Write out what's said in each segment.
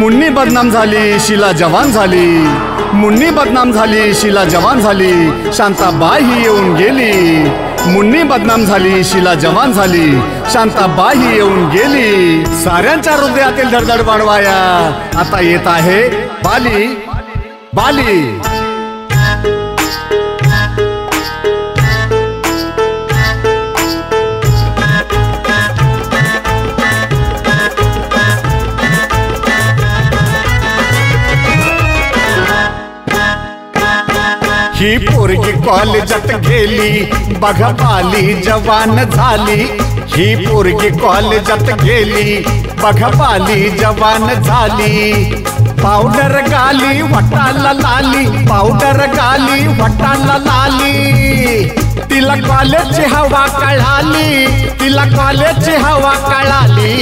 मुन्नी बदनाम झाली, शीला जवान झाली। मुन्नी बदनाम झाली, शीला जवान झाली। शांताबाई ही येऊन गेली। मुन्नी बदनाम झाली, शीला जवान झाली। शांताबाई ही येऊन गेली। साऱ्यांच्या हृदयातील धडधड वाढवाया आता येत आहे बाली बाली। ही पोरगी कॉलेजात गेली, बघा बाली जवान झाली। ही पोरगी कॉलेजात गेली, बघा बाली जवान झाली। पावडर गाली वटाला लाली, पावडर गाली वटाला लाली। तिला कॉलेजची हवा कळाली, तिला कॉलेजची हवा कळाली।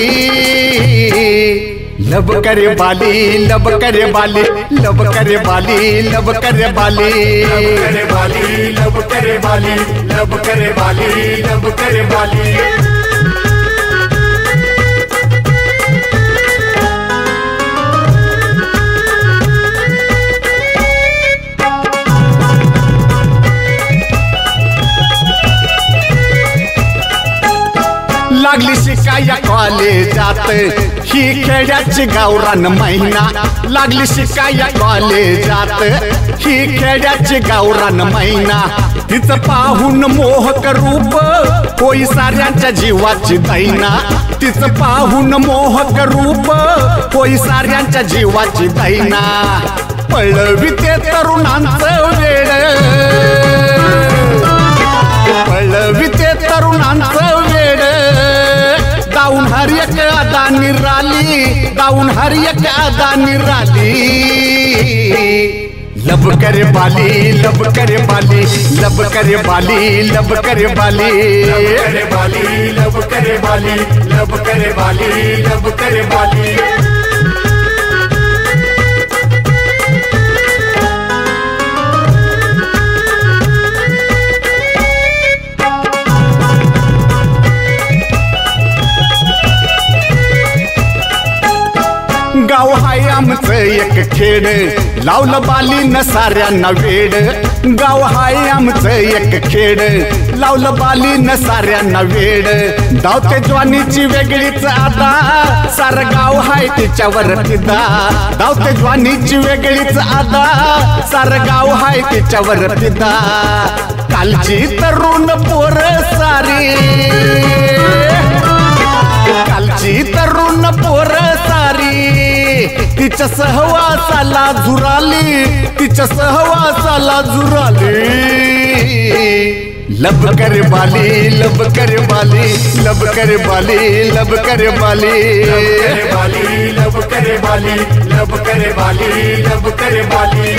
लब करे बाली, लब करे बाली, लब करे बाली, लब करे बाली, लब करे बाली, लब करे बाली, लब करे बाली, लब करे बाली। लागली शिकाया कॉलेजात, ही खेड्याची गावरान मैना। लागली शिकाया कॉलेजात, ही खेड्याची गावरान मैना। तिचं पाहून मोहक रूप होई साऱ्यांच्या जीवाची दैना। तिचं पाहून मोहक रूप होई साऱ्यांच्या जीवाची दैना। पळविते तरुणांचं वेड, पळविते तरुणांचं वेड। दाऊन हर एक अदा निराली, दाऊन हर एक अदा निराली। लब करे बाली, लब करे बाली, लब करे बाली, लब करे बाली, लब करे बाली, लब करे बाली, लब करे बाली, लब करे बाली। गाव हाय आमचं एक खेड, लावलं बालीनं साऱ्यांना वेड। गाव हाय आमचं एक खेड, लावलं बालीनं साऱ्यांना वेड। धावते ज्वानीची वेगळीच आदा, सारं गाव हाय तिच्यावर फिदा। धावते ज्वानीची वेगळीच आदा, सारं गाव हाय तिच्यावर फिदा। कालची तरुण पोर सारी, कालची तरुण पोर सारी। तिच्या सहवासाला झुराली, तिच्या सहवासाला झुराली। लब करे बाली, लब करे बाली, लब करे बाली, लब करे बाली, लब करे बाली, लब करे बाली, लब करे बाली।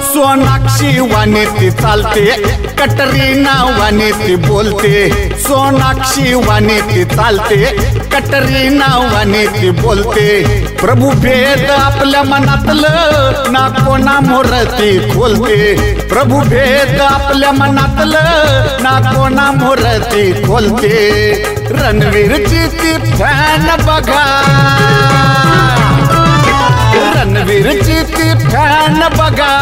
सोनाक्षी वाने ती चालते, कटरीना वाने ती बोलते। सोनाक्षी वाने ती चालते, कटरीना वाने ती बोलते। प्रभू भेद आपल्या मनातलं ना कोणा मोरती खोलते। प्रभू भेद आपल्या मनातलं ना कोणा मोरती खोलते। रणवीरची ती फॅन बघा, रणवीरची ती फॅन बघा।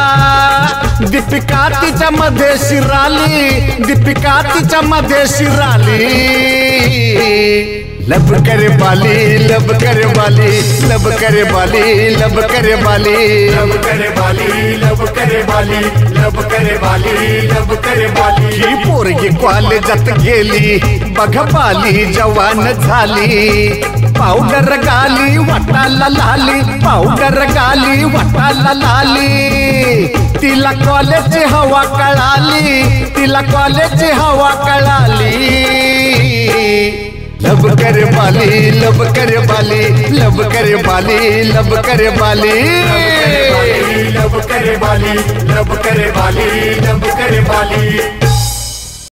दीपिका तिच्या मध्ये शिराली, दीपिका तिच्या मध्ये शिराली। लब करे बाली, लब करे बाली, लब करे बाली, लब करे बाली, लब करे बाली, लब करे बाली, लब करे बाली, लब करे बाली। ही पोरगी कॉलेजात गेली, बघा बाली जवान झाली। पावडर गाली वटाला लाली, पावडर गाली वटाला लाली। तिला कॉलेजची हवा कळाली, तिला कॉलेजची हवा कळाली। लब करे बाली, लब करे बाली, लब करे बाली, लब करे बाली, लब करे बाली, लब करे बाली, लब करे बाली, लब करे बाली।